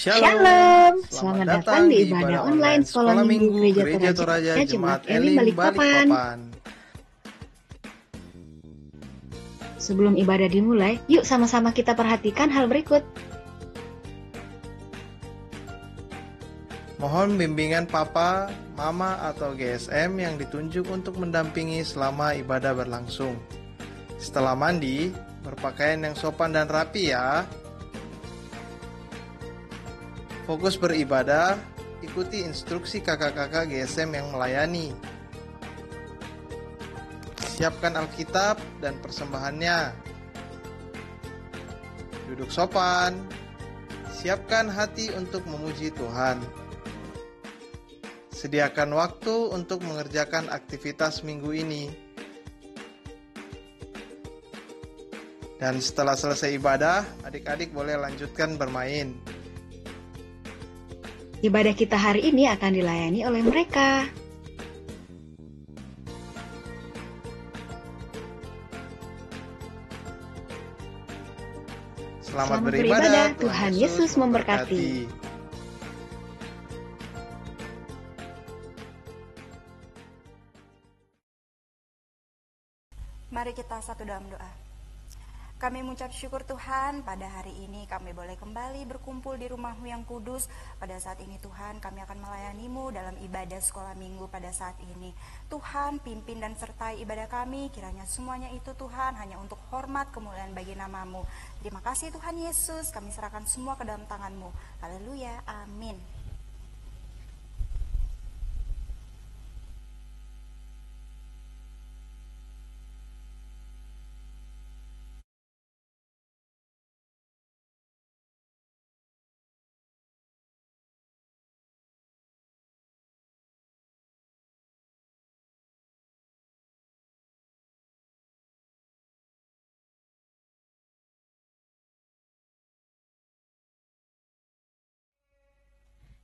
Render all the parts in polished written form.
Shalom, Selamat selamat datang datang di di ibadah ibadah online online Sekolah Sekolah Minggu Minggu Gereja Gereja Toraja Toraja Pemuda Jemaat Jemaat Elim Elim Balikpapan. Balikpapan. Sebelum ibadah dimulai, yuk sama-sama kita perhatikan hal berikut. Mohon bimbingan Papa, Mama, atau GSM yang ditunjuk untuk mendampingi selama ibadah berlangsung. Setelah mandi, berpakaian yang sopan dan rapi ya. Fokus beribadah, ikuti instruksi kakak-kakak GSM yang melayani. Siapkan Alkitab dan persembahannya. Duduk sopan. Siapkan hati untuk memuji Tuhan. Sediakan waktu untuk mengerjakan aktivitas minggu ini. Dan setelah selesai ibadah, adik-adik boleh lanjutkan bermain. Ibadah kita hari ini akan dilayani oleh mereka. Selamat beribadah, Tuhan Yesus memberkati. Mari kita satu dalam doa. Kami mengucap syukur Tuhan, pada hari ini kami boleh kembali berkumpul di rumah-Mu yang kudus. Pada saat ini Tuhan, kami akan melayani-Mu dalam ibadah sekolah minggu pada saat ini. Tuhan, pimpin dan sertai ibadah kami, kiranya semuanya itu Tuhan hanya untuk hormat kemuliaan bagi nama-Mu. Terima kasih Tuhan Yesus, kami serahkan semua ke dalam tangan-Mu. Haleluya, amin.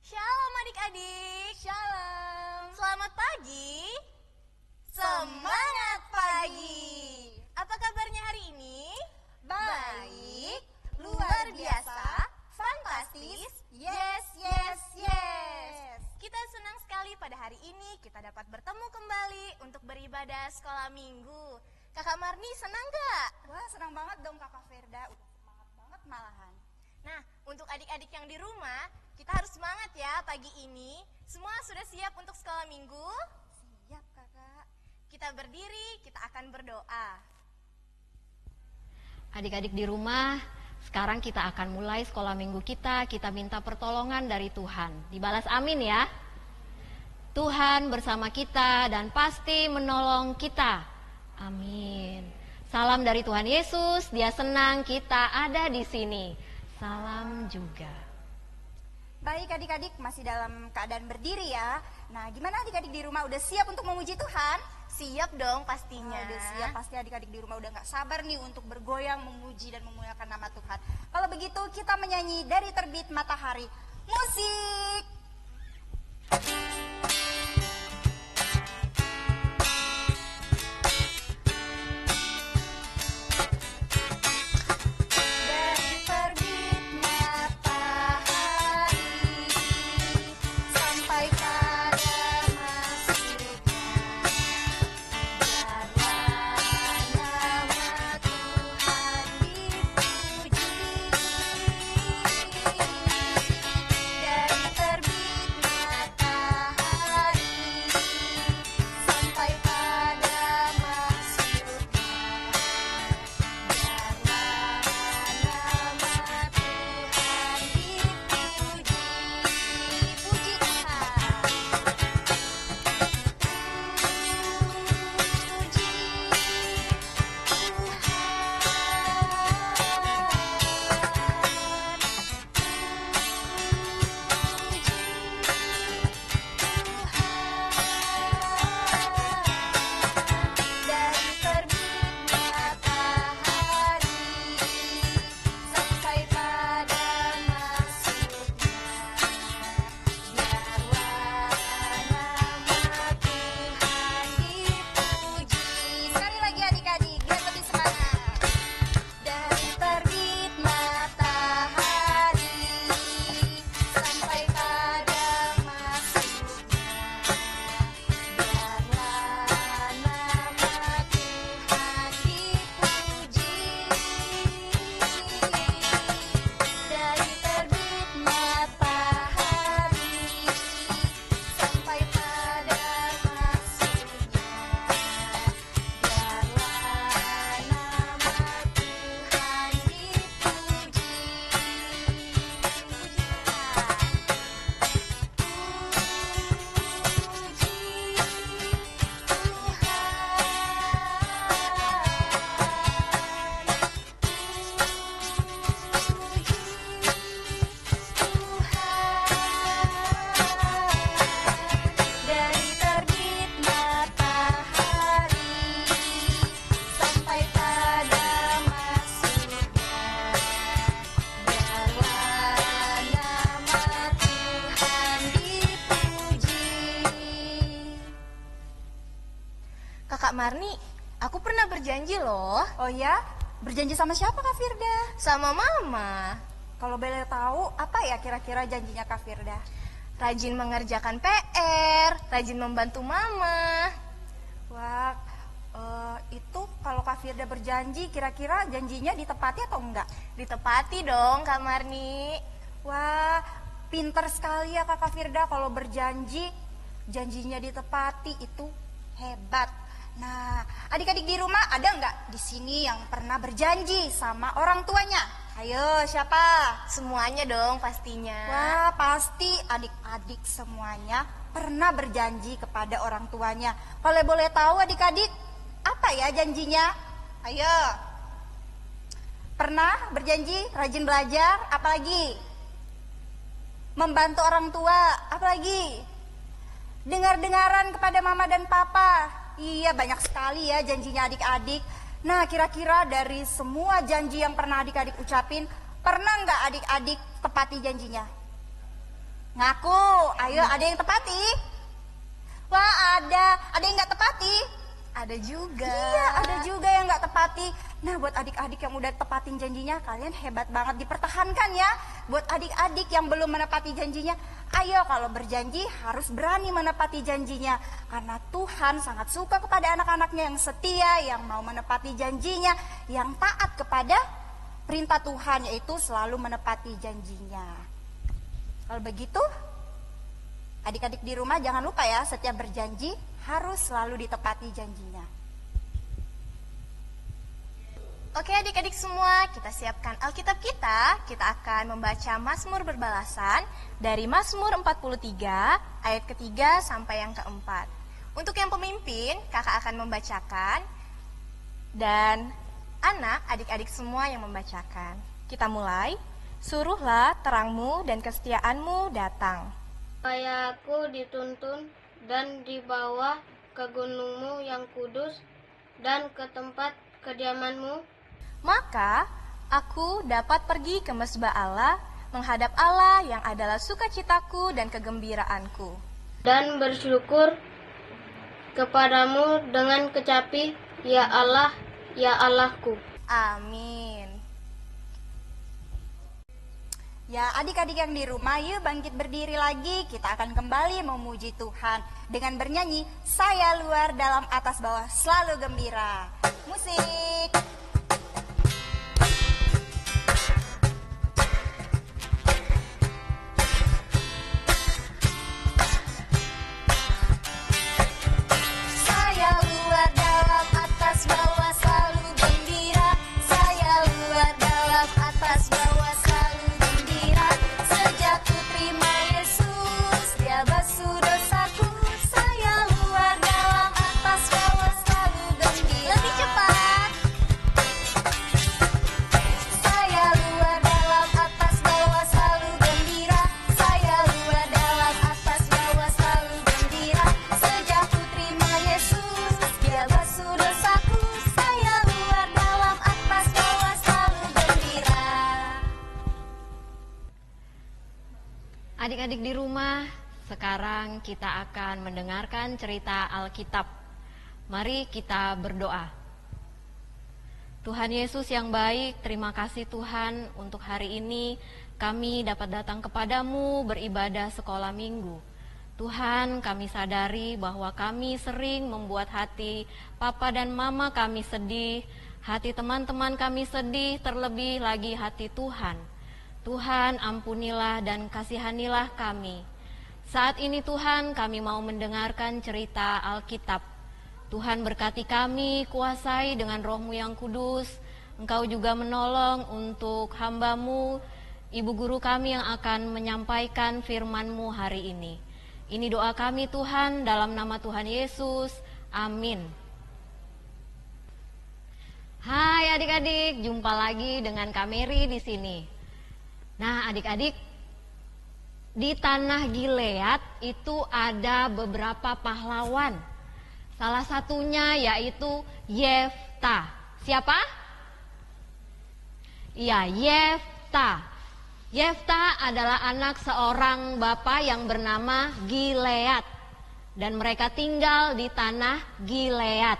Shalom adik-adik. Shalom. Selamat pagi. Semangat pagi. Apa kabarnya hari ini? Baik, luar biasa, fantastis. Yes, yes, yes. Kita senang sekali pada hari ini kita dapat bertemu kembali untuk beribadah sekolah minggu. Kakak Marni senang gak? Wah, senang banget dong Kakak Firda, udah semangat banget malahan. Nah, untuk adik-adik yang di rumah, kita harus semangat ya pagi ini. Semua sudah siap untuk sekolah minggu? Siap Kakak. Kita berdiri, kita akan berdoa. Adik-adik di rumah, sekarang kita akan mulai sekolah minggu kita. Kita minta pertolongan dari Tuhan. Dibalas amin ya. Tuhan bersama kita dan pasti menolong kita. Amin. Salam dari Tuhan Yesus, Dia senang kita ada di sini. Salam juga. Baik adik-adik, masih dalam keadaan berdiri ya. Nah, gimana adik-adik di rumah, udah siap untuk memuji Tuhan? Siap dong pastinya. Udah siap, pasti adik-adik di rumah udah gak sabar nih untuk bergoyang, memuji dan memuliakan nama Tuhan. Kalau begitu kita menyanyi Dari Terbit Matahari. Musik! Dari terbit matahari Kakak Marni, aku pernah berjanji loh. Oh ya? Berjanji sama siapa Kak Firda? Sama Mama. Kalau boleh tahu, apa ya kira-kira janjinya Kak Firda? Rajin mengerjakan PR, rajin membantu Mama. Wah, itu kalau Kak Firda berjanji, kira-kira janjinya ditepati atau enggak? Ditepati dong Kak Marni. Wah, pinter sekali ya Kak Firda kalau berjanji, janjinya ditepati, itu hebat. Nah, adik-adik di rumah ada enggak di sini yang pernah berjanji sama orang tuanya? Ayo, siapa? Semuanya dong pastinya. Wah, pasti adik-adik semuanya pernah berjanji kepada orang tuanya. Kalau boleh tahu adik-adik, apa ya janjinya? Ayo. Pernah berjanji rajin belajar, apalagi? Membantu orang tua, apalagi? Dengar-dengaran kepada mama dan papa. Iya, banyak sekali ya janjinya adik-adik. Nah, kira-kira dari semua janji yang pernah adik-adik ucapin, pernah nggak adik-adik tepati janjinya? Ngaku, ayo ada yang tepati? Wah, ada yang nggak tepati? Ada juga. Iya, ada juga yang nggak tepati. Nah, buat adik-adik yang udah tepatin janjinya, kalian hebat banget, dipertahankan ya. Buat adik-adik yang belum menepati janjinya, ayo kalau berjanji harus berani menepati janjinya. Karena Tuhan sangat suka kepada anak-anaknya yang setia, yang mau menepati janjinya, yang taat kepada perintah Tuhan, yaitu selalu menepati janjinya. Kalau begitu, adik-adik di rumah jangan lupa ya, setiap berjanji harus selalu ditepati janjinya. Oke adik-adik semua, kita siapkan Alkitab kita. Kita akan membaca Mazmur berbalasan dari Mazmur 43 ayat ketiga sampai yang keempat. Untuk yang pemimpin, kakak akan membacakan dan adik-adik semua yang membacakan. Kita mulai. Suruhlah terangmu dan kesetiaanmu datang. Supaya aku dituntun dan dibawa ke gunungmu yang kudus dan ke tempat kediamanmu. Maka aku dapat pergi ke mesbah Allah, menghadap Allah yang adalah sukacitaku dan kegembiraanku. Dan bersyukur kepadamu dengan kecapi, ya Allah, ya Allahku. Amin. Ya, adik-adik yang di rumah, yuk bangkit berdiri lagi. Kita akan kembali memuji Tuhan dengan bernyanyi Saya Luar Dalam Atas Bawah Selalu Gembira. Musik. Saya luar dalam atas bawah selalu gembira. Saya luar dalam atas bawah selalu gembira. Sejak ku terima Yesus, Dia basuh dosaku. Saya luar dalam atas bawah selalu gembira. Lebih cepat. Saya luar dalam atas bawah selalu gembira. Saya luar dalam atas bawah selalu gembira. Sejak ku terima Yesus, Dia basuh dosaku. Saya luar dalam atas bawah selalu gembira. Adik-adik di rumah, sekarang kita akan mendengarkan cerita Alkitab. Mari kita berdoa. Tuhan Yesus yang baik, terima kasih Tuhan untuk hari ini kami dapat datang kepadamu beribadah sekolah minggu. Tuhan, kami sadari bahwa kami sering membuat hati papa dan mama kami sedih, hati teman-teman kami sedih, terlebih lagi hati Tuhan. Tuhan, ampunilah dan kasihanilah kami. Saat ini Tuhan, kami mau mendengarkan cerita Alkitab. Tuhan berkati kami, kuasai dengan Roh-Mu yang kudus. Engkau juga menolong untuk hamba-Mu, ibu guru kami yang akan menyampaikan firman-Mu hari ini. Ini doa kami Tuhan, dalam nama Tuhan Yesus. Amin. Hai adik-adik, jumpa lagi dengan Kak Mary di sini. Nah adik-adik, di tanah Gilead itu ada beberapa pahlawan. Salah satunya yaitu Yefta. Siapa? Iya, Yefta. Yefta adalah anak seorang bapak yang bernama Gilead. dan mereka tinggal di tanah Gilead.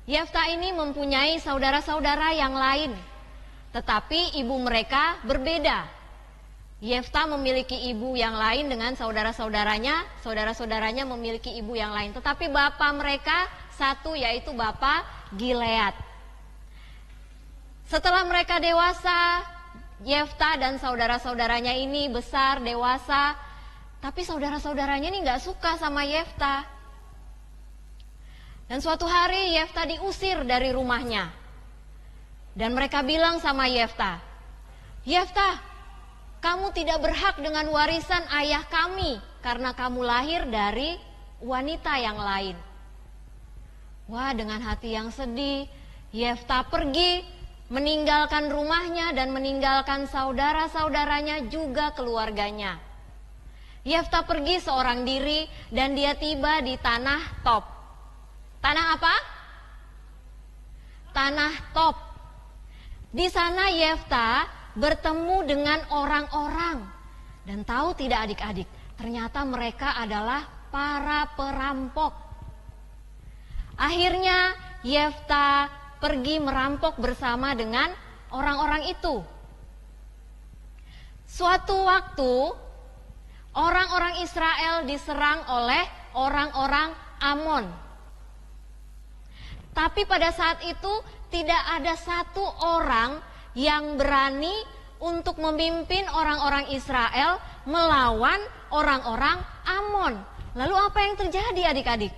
Yefta ini mempunyai saudara-saudara yang lain, tetapi ibu mereka berbeda. Yefta memiliki ibu yang lain dengan saudara-saudaranya memiliki ibu yang lain, tetapi bapak mereka satu, yaitu bapak Gilead. Setelah mereka dewasa, Yefta dan saudara-saudaranya ini besar, dewasa, tapi saudara-saudaranya ini gak suka sama Yefta. Dan suatu hari Yefta diusir dari rumahnya. Dan mereka bilang sama Yefta, "Yefta, kamu tidak berhak dengan warisan ayah kami karena kamu lahir dari wanita yang lain." Wah, dengan hati yang sedih, Yefta pergi meninggalkan rumahnya dan meninggalkan saudara-saudaranya juga keluarganya. Yefta pergi seorang diri dan dia tiba di tanah Top. Tanah apa? Tanah Top. Di sana Yefta bertemu dengan orang-orang. Dan tahu tidak adik-adik, ternyata mereka adalah para perampok. Akhirnya Yefta pergi merampok bersama dengan orang-orang itu. Suatu waktu orang-orang Israel diserang oleh orang-orang Amon. Tapi pada saat itu tidak ada satu orang yang berani untuk memimpin orang-orang Israel melawan orang-orang Amon. Lalu apa yang terjadi adik-adik?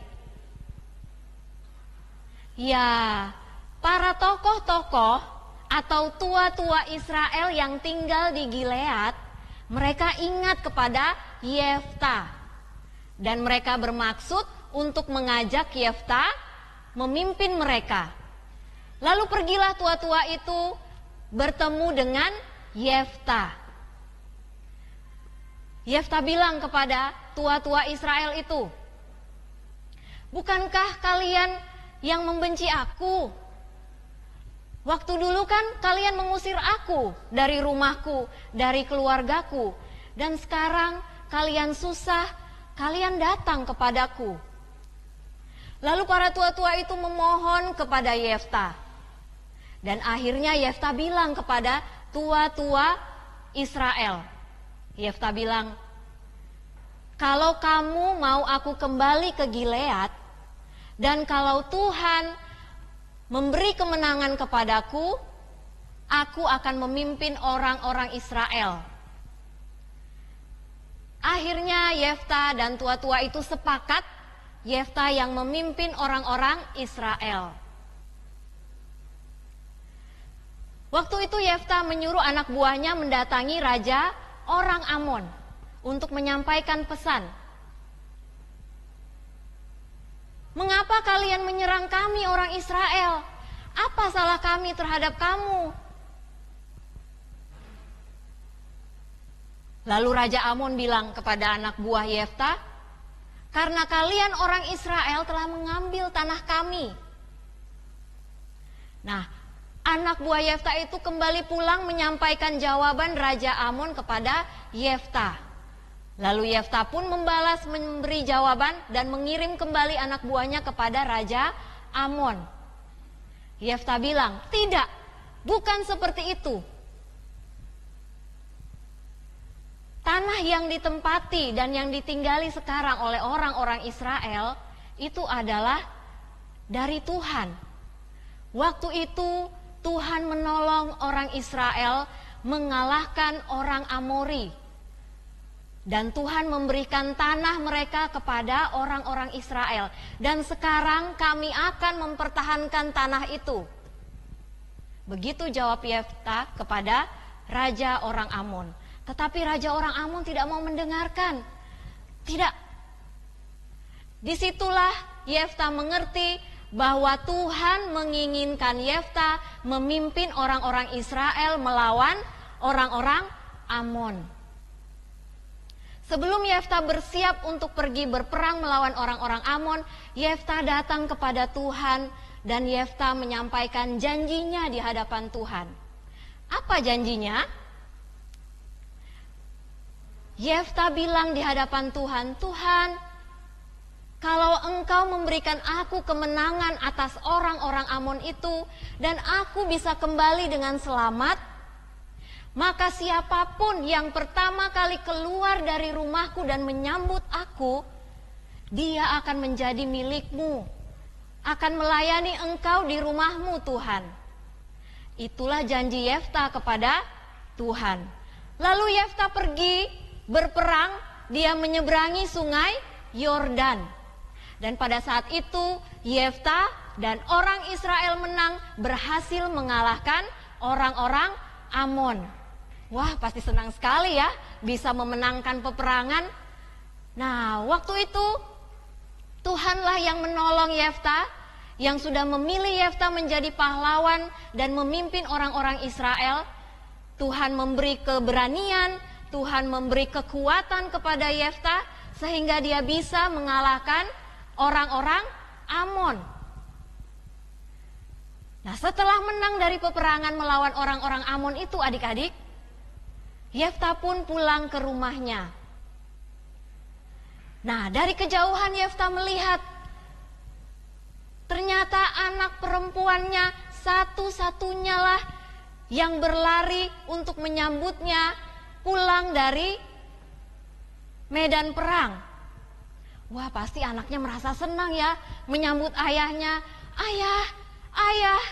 Ya, para tokoh-tokoh atau tua-tua Israel yang tinggal di Gilead, mereka ingat kepada Yefta. Dan mereka bermaksud untuk mengajak Yefta memimpin mereka. Lalu pergilah tua-tua itu bertemu dengan Yefta. Yefta bilang kepada tua-tua Israel itu, "Bukankah kalian yang membenci aku? Waktu dulu kan kalian mengusir aku dari rumahku, dari keluargaku. Dan sekarang kalian susah, kalian datang kepadaku." Lalu para tua-tua itu memohon kepada Yefta. Dan akhirnya Yefta bilang kepada tua-tua Israel. Yefta bilang, "Kalau kamu mau aku kembali ke Gilead, dan kalau Tuhan memberi kemenangan kepadaku, aku akan memimpin orang-orang Israel." Akhirnya Yefta dan tua-tua itu sepakat Yefta yang memimpin orang-orang Israel. Waktu itu Yefta menyuruh anak buahnya mendatangi raja orang Amon untuk menyampaikan pesan. "Mengapa kalian menyerang kami orang Israel? Apa salah kami terhadap kamu?" Lalu Raja Amon bilang kepada anak buah Yefta, "Karena kalian orang Israel telah mengambil tanah kami." Nah, anak buah Yefta itu kembali pulang menyampaikan jawaban Raja Amon kepada Yefta. Lalu Yefta pun membalas memberi jawaban dan mengirim kembali anak buahnya kepada Raja Amon. Yefta bilang, "Tidak, bukan seperti itu. Tanah yang ditempati dan yang ditinggali sekarang oleh orang-orang Israel itu adalah dari Tuhan. Waktu itu Tuhan menolong orang Israel mengalahkan orang Amori. Dan Tuhan memberikan tanah mereka kepada orang-orang Israel. Dan sekarang kami akan mempertahankan tanah itu." Begitu jawab Yefta kepada Raja orang Amon. Tetapi Raja orang Amon tidak mau mendengarkan. Tidak. Disitulah Yefta mengerti bahwa Tuhan menginginkan Yefta memimpin orang-orang Israel melawan orang-orang Amon. Sebelum Yefta bersiap untuk pergi berperang melawan orang-orang Amon, Yefta datang kepada Tuhan dan Yefta menyampaikan janjinya di hadapan Tuhan. Apa janjinya? Yefta bilang di hadapan Tuhan, "Tuhan, Kalau engkau memberikan aku kemenangan atas orang-orang Amon itu, dan aku bisa kembali dengan selamat, maka siapapun yang pertama kali keluar dari rumahku dan menyambut aku, dia akan menjadi milikmu, akan melayani engkau di rumahmu Tuhan. Itulah janji Yefta kepada Tuhan. Lalu Yefta pergi berperang, dia menyeberangi sungai Yordan. Dan pada saat itu Yefta dan orang Israel menang, berhasil mengalahkan orang-orang Amon. Wah, pasti senang sekali ya bisa memenangkan peperangan. Nah, waktu itu Tuhanlah yang menolong Yefta, yang sudah memilih Yefta menjadi pahlawan dan memimpin orang-orang Israel. Tuhan memberi keberanian, Tuhan memberi kekuatan kepada Yefta sehingga dia bisa mengalahkan orang-orang Amon. Nah, setelah menang dari peperangan melawan orang-orang Amon itu, adik-adik, Yefta pun pulang ke rumahnya. Nah, dari kejauhan Yefta melihat ternyata anak perempuannya satu-satunya lah yang berlari untuk menyambutnya pulang dari medan perang. Wah, pasti anaknya merasa senang ya menyambut ayahnya. Ayah, ayah.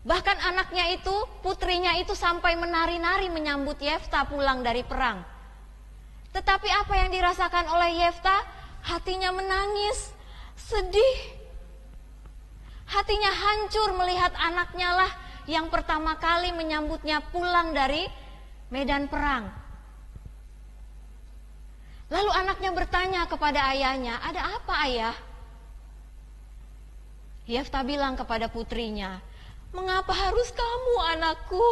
Bahkan anaknya itu, putrinya itu sampai menari-nari menyambut Yefta pulang dari perang. Tetapi apa yang dirasakan oleh Yefta? Hatinya menangis, sedih. Hatinya hancur melihat anaknya lah yang pertama kali menyambutnya pulang dari medan perang. Lalu anaknya bertanya kepada ayahnya, "Ada apa, ayah?" Yefta bilang kepada putrinya, "Mengapa harus kamu, anakku?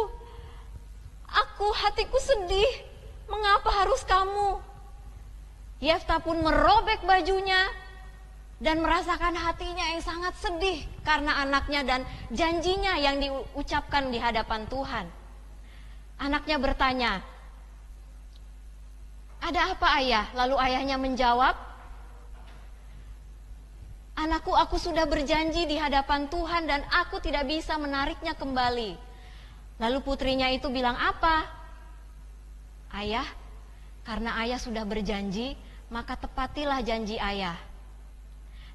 Hatiku sedih. Mengapa harus kamu?" Yefta pun merobek bajunya dan merasakan hatinya yang sangat sedih karena anaknya dan janjinya yang diucapkan di hadapan Tuhan. Anaknya bertanya, "Ada apa, ayah?" Lalu ayahnya menjawab, "Anakku, aku sudah berjanji di hadapan Tuhan dan aku tidak bisa menariknya kembali." Lalu putrinya itu bilang, "Apa?" "Ayah, karena ayah sudah berjanji, maka tepatilah janji ayah."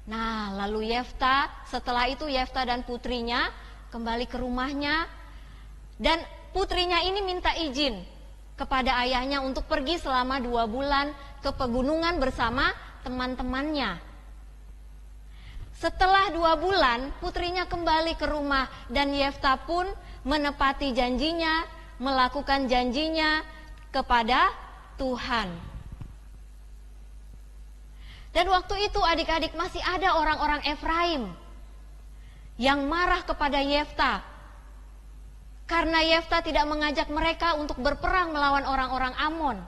Nah, lalu setelah itu Yefta dan putrinya kembali ke rumahnya, dan putrinya ini minta izin kepada ayahnya untuk pergi selama 2 bulan ke pegunungan bersama teman-temannya. Setelah 2 bulan, putrinya kembali ke rumah dan Yefta pun menepati janjinya, melakukan janjinya kepada Tuhan. Dan waktu itu adik-adik masih ada orang-orang Efraim yang marah kepada Yefta karena Yefta tidak mengajak mereka untuk berperang melawan orang-orang Amon.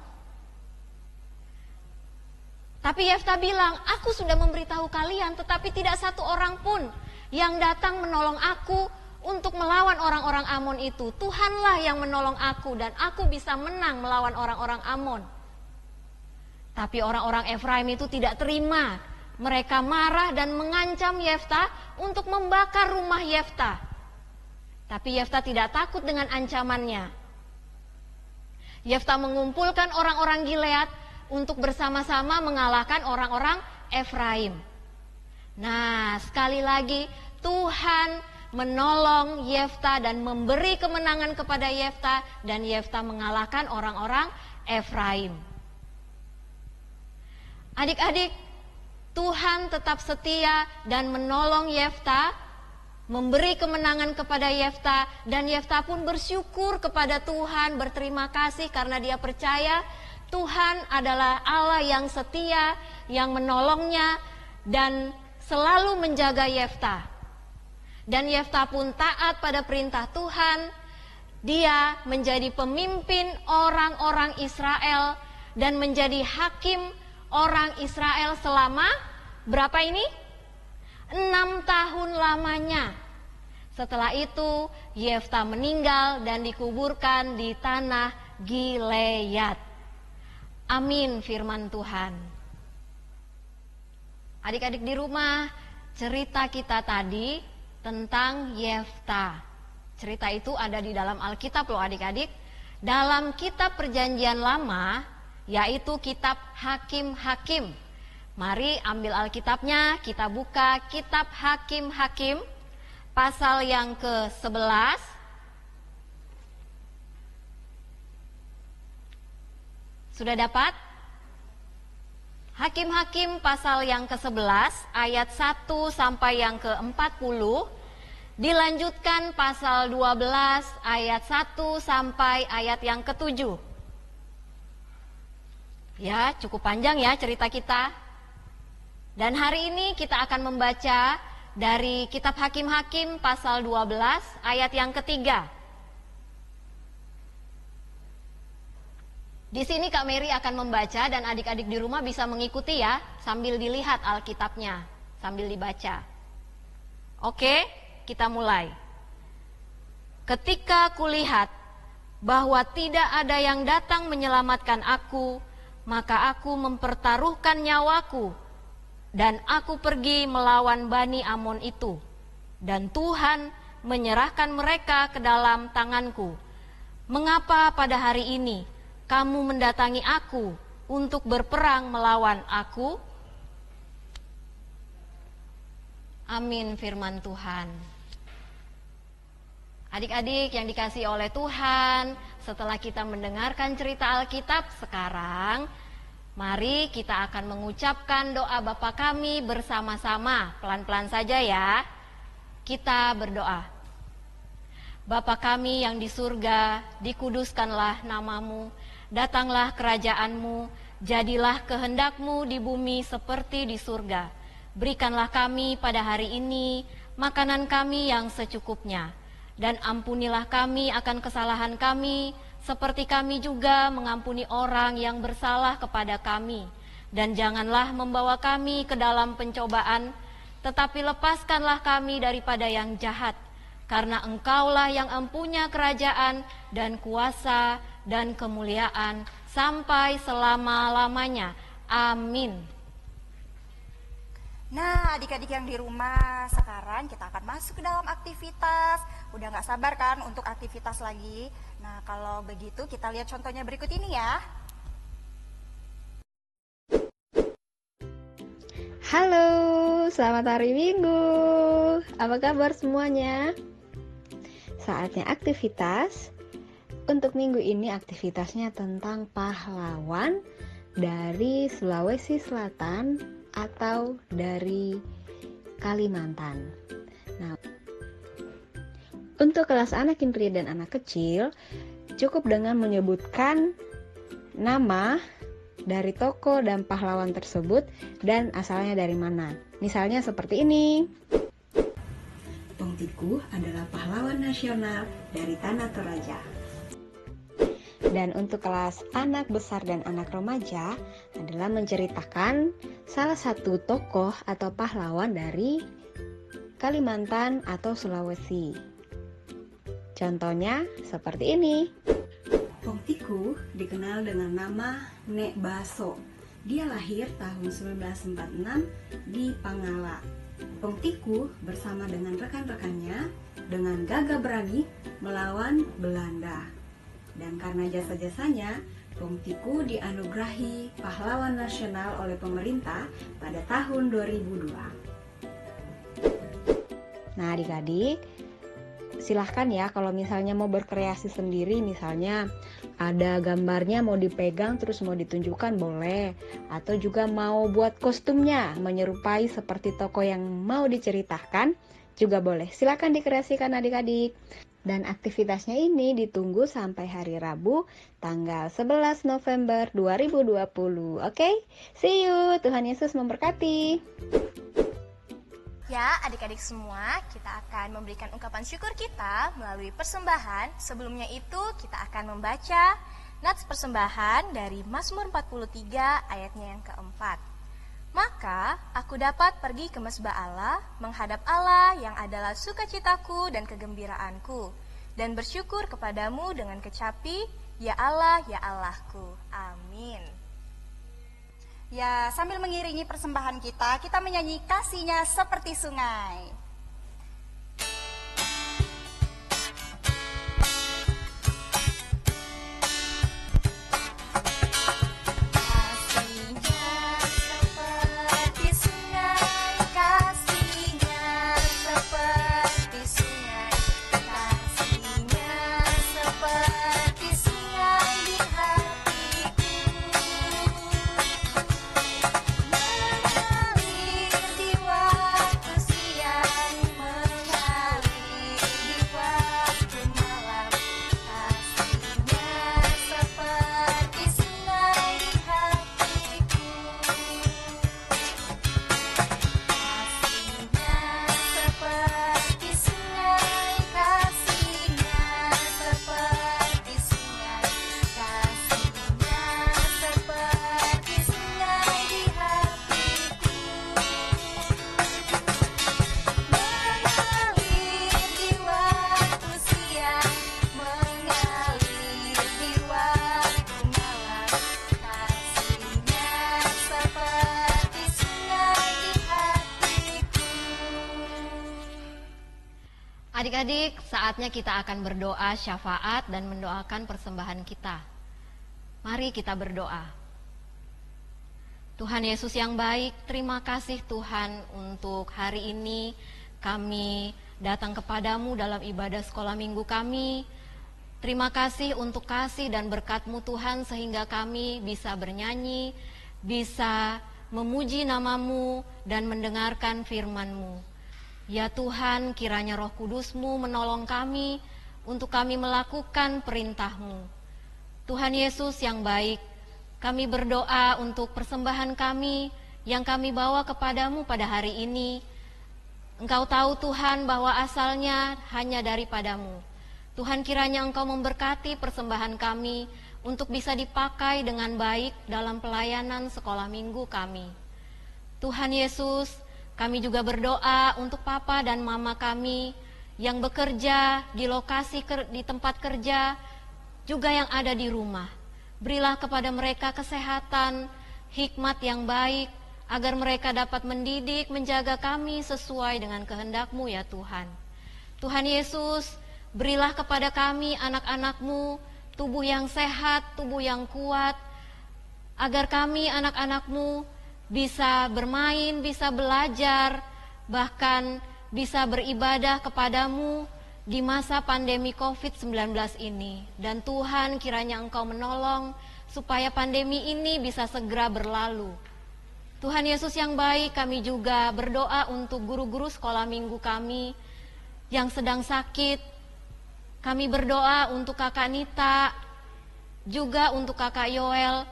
Tapi Yefta bilang, "Aku sudah memberitahu kalian, tetapi tidak satu orang pun yang datang menolong aku untuk melawan orang-orang Amon itu. Tuhanlah yang menolong aku dan aku bisa menang melawan orang-orang Amon." Tapi orang-orang Efraim itu tidak terima. Mereka marah dan mengancam Yefta untuk membakar rumah Yefta. Tapi Yefta tidak takut dengan ancamannya. Yefta mengumpulkan orang-orang Gilead untuk bersama-sama mengalahkan orang-orang Efraim. Nah, sekali lagi Tuhan menolong Yefta dan memberi kemenangan kepada Yefta, dan Yefta mengalahkan orang-orang Efraim. Adik-adik, Tuhan tetap setia dan menolong Yefta, memberi kemenangan kepada Yefta, dan Yefta pun bersyukur kepada Tuhan, berterima kasih karena dia percaya Tuhan adalah Allah yang setia, yang menolongnya dan selalu menjaga Yefta. Dan Yefta pun taat pada perintah Tuhan. Dia menjadi pemimpin orang-orang Israel dan menjadi hakim orang Israel selama berapa ini? 6 tahun lamanya. Setelah itu Yefta meninggal dan dikuburkan di tanah Gilead. Amin firman Tuhan. Adik-adik di rumah, cerita kita tadi tentang Yefta. Cerita itu ada di dalam Alkitab loh adik-adik. Dalam kitab Perjanjian Lama, yaitu kitab Hakim-Hakim. Mari ambil Alkitabnya, kita buka kitab Hakim-Hakim, pasal yang ke-11. Sudah dapat? Hakim-Hakim pasal yang ke-11 ayat 1 sampai yang ke-40, dilanjutkan pasal 12 ayat 1 sampai ayat yang ke-7. Ya, cukup panjang ya cerita kita. Dan hari ini kita akan membaca dari kitab Hakim-Hakim pasal 12 ayat yang ketiga. Di sini Kak Mary akan membaca dan adik-adik di rumah bisa mengikuti ya, sambil dilihat Alkitabnya, sambil dibaca. Oke, kita mulai. Ketika kulihat bahwa tidak ada yang datang menyelamatkan aku, maka aku mempertaruhkan nyawaku, dan aku pergi melawan Bani Amon itu. Dan Tuhan menyerahkan mereka ke dalam tanganku. Mengapa pada hari ini kamu mendatangi aku untuk berperang melawan aku? Amin firman Tuhan. Adik-adik yang dikasihi oleh Tuhan, setelah kita mendengarkan cerita Alkitab sekarang, mari kita akan mengucapkan doa Bapa kami bersama-sama. Pelan-pelan saja ya. Kita berdoa. Bapa kami yang di surga, dikuduskanlah namamu, datanglah kerajaanmu, jadilah kehendakmu di bumi seperti di surga. Berikanlah kami pada hari ini makanan kami yang secukupnya, dan ampunilah kami akan kesalahan kami, seperti kami juga mengampuni orang yang bersalah kepada kami. Dan janganlah membawa kami ke dalam pencobaan, tetapi lepaskanlah kami daripada yang jahat. Karena Engkaulah yang empunya kerajaan dan kuasa dan kemuliaan sampai selama-lamanya. Amin. Nah, adik-adik yang di rumah, sekarang kita akan masuk ke dalam aktivitas. Udah gak sabar kan untuk aktivitas lagi? Nah, kalau begitu kita lihat contohnya berikut ini ya. Halo, selamat hari Minggu. Apa kabar semuanya? Saatnya aktivitas. Untuk minggu ini aktivitasnya tentang pahlawan dari Sulawesi Selatan atau dari Kalimantan. Nah, untuk kelas anak indri dan anak kecil, cukup dengan menyebutkan nama dari tokoh dan pahlawan tersebut dan asalnya dari mana. Misalnya seperti ini. Pong Tiku adalah pahlawan nasional dari Tanah Toraja. Dan untuk kelas anak besar dan anak remaja adalah menceritakan salah satu tokoh atau pahlawan dari Kalimantan atau Sulawesi. Contohnya seperti ini. Pong Tiku dikenal dengan nama Nek Baso. Dia lahir tahun 1946 di Pangala. Pong Tiku bersama dengan rekan-rekannya dengan gagah berani melawan Belanda. Dan karena jasa-jasanya, Pong Tiku dianugerahi pahlawan nasional oleh pemerintah pada tahun 2002. Nah adik-adik, silahkan ya kalau misalnya mau berkreasi sendiri, misalnya ada gambarnya mau dipegang terus mau ditunjukkan boleh, atau juga mau buat kostumnya menyerupai seperti tokoh yang mau diceritakan juga boleh. Silahkan dikreasikan adik-adik. Dan aktivitasnya ini ditunggu sampai hari Rabu tanggal 11 November 2020. Oke? See you. Tuhan Yesus memberkati. Ya, adik-adik semua, kita akan memberikan ungkapan syukur kita melalui persembahan. Sebelumnya itu, kita akan membaca nats persembahan dari Mazmur 43 ayatnya yang keempat. Maka aku dapat pergi ke mesbah Allah, menghadap Allah yang adalah sukacitaku dan kegembiraanku, dan bersyukur kepadamu dengan kecapi, ya Allah, ya Allahku. Amin. Ya, sambil mengiringi persembahan kita menyanyi Kasihnya Seperti Sungai. Adik-adik, saatnya kita akan berdoa syafaat dan mendoakan persembahan kita. Mari kita berdoa. Tuhan Yesus yang baik, terima kasih Tuhan untuk hari ini kami datang kepadamu dalam ibadah sekolah minggu kami. Terima kasih untuk kasih dan berkat-Mu Tuhan sehingga kami bisa bernyanyi, bisa memuji nama-Mu dan mendengarkan firman-Mu. Ya Tuhan, kiranya Roh Kudus-Mu menolong kami untuk kami melakukan perintah-Mu. Tuhan Yesus yang baik, kami berdoa untuk persembahan kami yang kami bawa kepadamu pada hari ini. Engkau tahu Tuhan bahwa asalnya hanya daripadamu. Tuhan, kiranya Engkau memberkati persembahan kami untuk bisa dipakai dengan baik dalam pelayanan sekolah minggu kami. Tuhan Yesus, kami juga berdoa untuk papa dan mama kami yang bekerja di lokasi di tempat kerja, juga yang ada di rumah. Berilah kepada mereka kesehatan, hikmat yang baik, agar mereka dapat mendidik, menjaga kami sesuai dengan kehendak-Mu ya Tuhan. Tuhan Yesus, berilah kepada kami anak-anak-Mu tubuh yang sehat, tubuh yang kuat, agar kami anak-anak-Mu bisa bermain, bisa belajar, bahkan bisa beribadah kepadamu di masa pandemi COVID-19 ini. Dan Tuhan, kiranya Engkau menolong supaya pandemi ini bisa segera berlalu. Tuhan Yesus yang baik, kami juga berdoa untuk guru-guru sekolah minggu kami yang sedang sakit. Kami berdoa untuk Kakak Nita, juga untuk Kakak Yoel,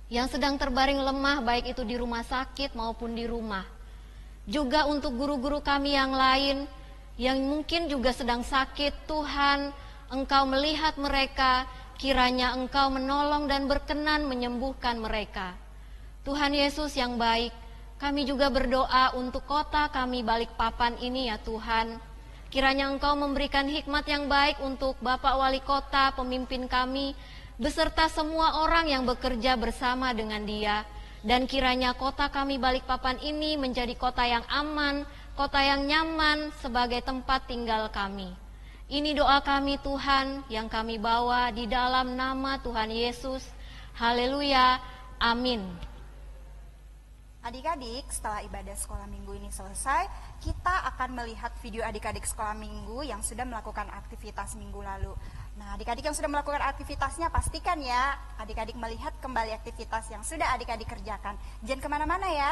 yang sedang terbaring lemah baik itu di rumah sakit maupun di rumah. Juga untuk guru-guru kami yang lain yang mungkin juga sedang sakit. Tuhan, Engkau melihat mereka, kiranya Engkau menolong dan berkenan menyembuhkan mereka. Tuhan Yesus yang baik, kami juga berdoa untuk kota kami Balikpapan ini ya Tuhan. Kiranya Engkau memberikan hikmat yang baik untuk Bapak Wali Kota, pemimpin kami, beserta semua orang yang bekerja bersama dengan dia. Dan kiranya kota kami Balikpapan ini menjadi kota yang aman, kota yang nyaman sebagai tempat tinggal kami. Ini doa kami Tuhan yang kami bawa di dalam nama Tuhan Yesus. Haleluya, amin. Adik-adik, setelah ibadah sekolah minggu ini selesai, kita akan melihat video adik-adik sekolah minggu yang sudah melakukan aktivitas minggu lalu. Nah, adik-adik yang sudah melakukan aktivitasnya, pastikan ya adik-adik melihat kembali aktivitas yang sudah adik-adik kerjakan. Jangan kemana-mana ya.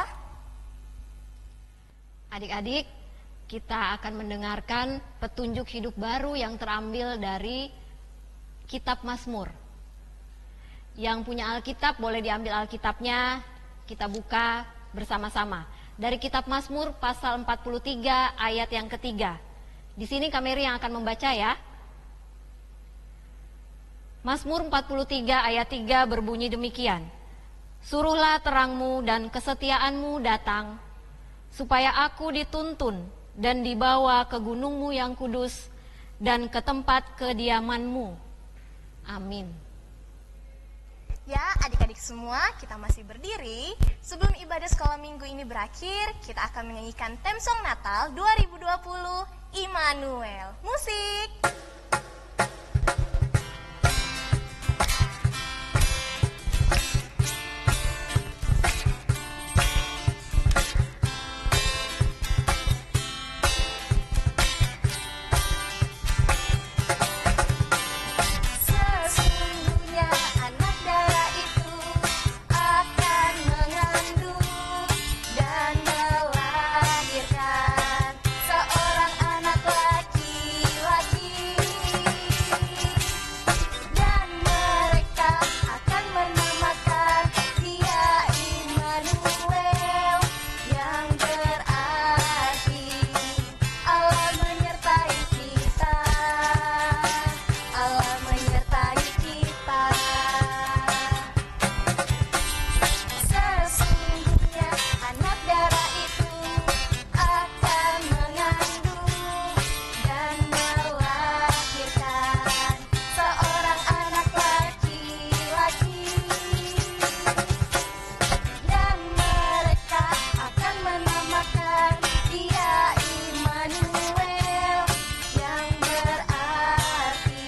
Adik-adik, kita akan mendengarkan petunjuk hidup baru yang terambil dari Kitab Mazmur. Yang punya Alkitab boleh diambil Alkitabnya, kita buka bersama-sama. Dari Kitab Mazmur pasal 43 ayat yang ketiga. Di sini Kameri yang akan membaca ya. Mazmur 43 ayat 3 berbunyi demikian. Suruhlah terangmu dan kesetiaanmu datang, supaya aku dituntun dan dibawa ke gunungmu yang kudus dan ke tempat kediamanmu. Amin. Ya, adik-adik semua, kita masih berdiri. Sebelum ibadah sekolah minggu ini berakhir, kita akan menyanyikan theme song Natal 2020, Immanuel. Musik! Sesungguhnya anak darah itu akan mengandung dan melahirkan seorang anak laki-laki, dan mereka akan menamakan dia Immanuel, yang berarti Allah menyertai kita. Allah menyertai kita. Sesungguhnya anak darah itu akan mengandung dan melahirkan seorang anak laki-laki, dan mereka akan menamakan dia Immanuel, yang berarti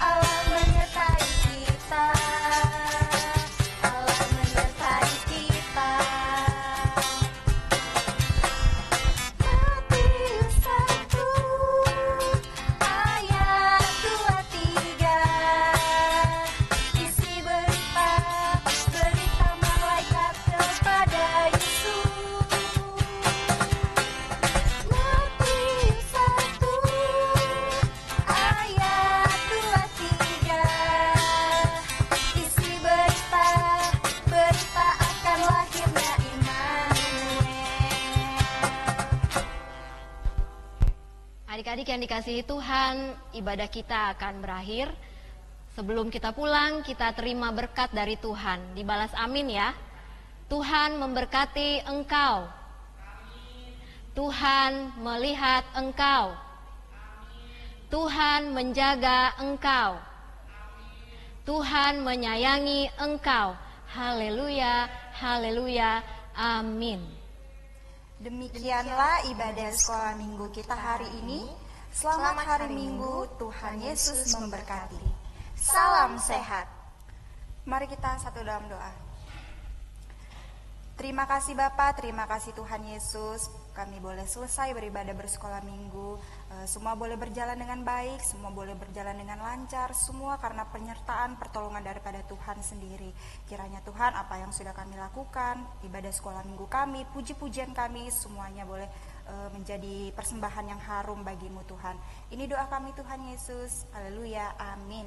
Allah menyertai kita. Allah menyertai kita. Matius 1 ayat 23, isi berita malaikat kepada Yesus. Matius 1 ayat 23, isi berita akan lahirnya Immanuel. Adik-adik yang dikasihi Tuhan, ibadah kita akan berakhir. Sebelum kita pulang, kita terima berkat dari Tuhan. Dibalas amin ya. Tuhan memberkati engkau. Tuhan melihat engkau. Tuhan menjaga engkau. Tuhan menyayangi engkau. Haleluya, haleluya, amin. Demikianlah ibadah sekolah minggu kita hari ini. Selamat hari Minggu, Tuhan Yesus memberkati. Salam sehat. Mari kita satu dalam doa. Terima kasih Bapa, terima kasih Tuhan Yesus. Kami boleh selesai beribadah bersekolah minggu. Semua boleh berjalan dengan baik, semua boleh berjalan dengan lancar. Semua karena penyertaan, pertolongan daripada Tuhan sendiri. Kiranya Tuhan, apa yang sudah kami lakukan, ibadah sekolah minggu kami, puji-pujian kami, semuanya boleh menjadi persembahan yang harum bagimu Tuhan. Ini doa kami Tuhan Yesus. Haleluya, amin.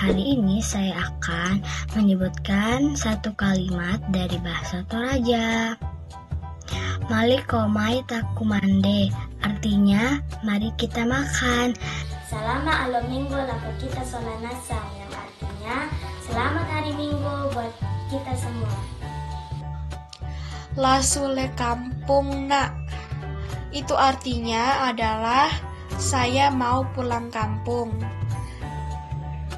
Hari ini saya akan menyebutkan satu kalimat dari bahasa Toraja. Malikomai takumande, artinya mari kita makan. Salama alo minggu lako kita solanasa, yang artinya selamat hari Minggu buat kita semua. Lasule kampung nak, itu artinya adalah saya mau pulang kampung.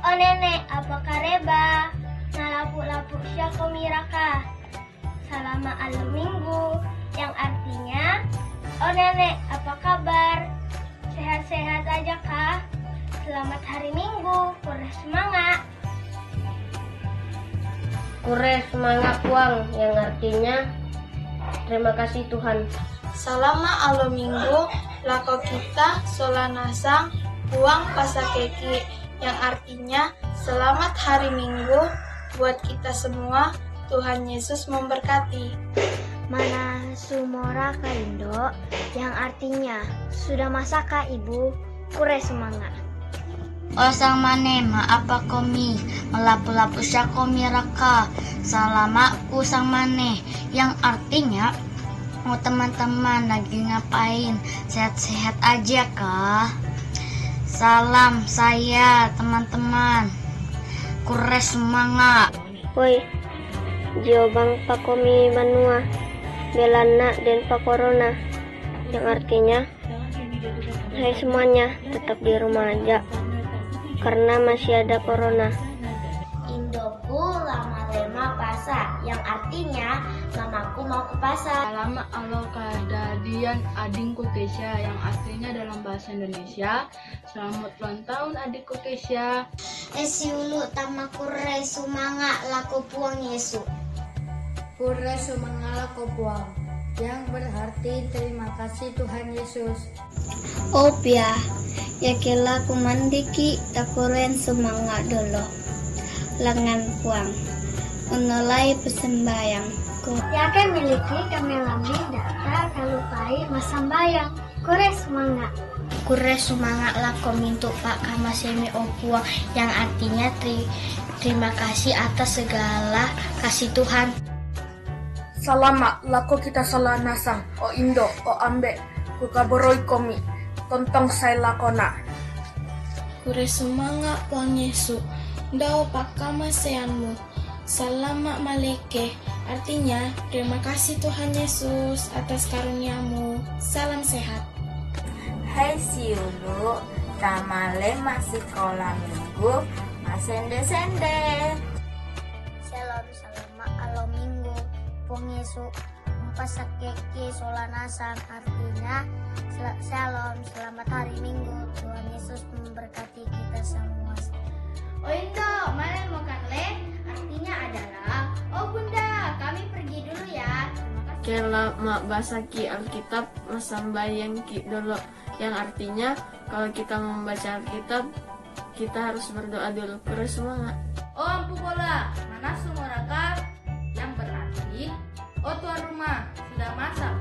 Oh nenek, apa kareba? Nalapu-lapu syako miraka. Salama alo minggu, yang artinya oh nenek, apa kabar? Sehat-sehat aja kah? Selamat hari Minggu, kure semangat. Kure semangat uang, yang artinya terima kasih Tuhan. Salama alo minggu, lako kita solanasang uang pasakeki, yang artinya selamat hari Minggu buat kita semua. Tuhan Yesus memberkati. Mana sumora kaindo, yang artinya sudah masakkah ibu? Kure semangat. Osang mane apa komi melapu-lapu syakomi raka, salama kusang mane, yang artinya oh teman-teman lagi ngapain, sehat-sehat aja kah? Salam saya teman-teman, kure semangat. Woi, jiobang pakomi manua, belana dan pakorona, yang artinya hai semuanya tetap di rumah aja karena masih ada corona. Indoku lama-lama pasar, yang artinya mamaku mau ke pasar. Lama alo kadadian adingku Kesha, yang artinya dalam bahasa Indonesia selamat ulang tahun adikku Kesha. Esiulu tama kure sumanga lako puang Yesu. Kure sumanga lako puang, yang berarti terima kasih Tuhan Yesus. Opia, yakela kumandiki takuren sumanga dolo. Lengan puang, menolai persembayang. Yakin miliki kami lambi data kalupai masambayang. Kure semangat. Kure semangat lako mintu pak kamasemi opuang, yang artinya terima kasih atas segala kasih Tuhan. Salama lako kita solanasang, o indo, o ambe, kukaboroi komi, tontong saya lakona. Kure semangat puang Yesu, ndao pakama seanmu. Selamat maleke, artinya terima kasih Tuhan Yesus atas karuniamu. Salam sehat. Hai siulu, tamale masih sekolah minggu, masende-sende. Shalom, selamat alo minggu, puang Yesu, empasakeki solanasan, artinya shalom, selamat hari Minggu. Tuhan Yesus memberkati kita semua. Oh Indo, mana mau kakle? Artinya adalah, oh Bunda, kami pergi dulu ya. Kela mak basaki Alkitab masambayang ki dulu, yang artinya kalau kita membaca Alkitab kita harus berdoa dulu. Kure semangat. Oh ampu bola, mana sumoraka? Yang berarti, oh tuan rumah sudah masak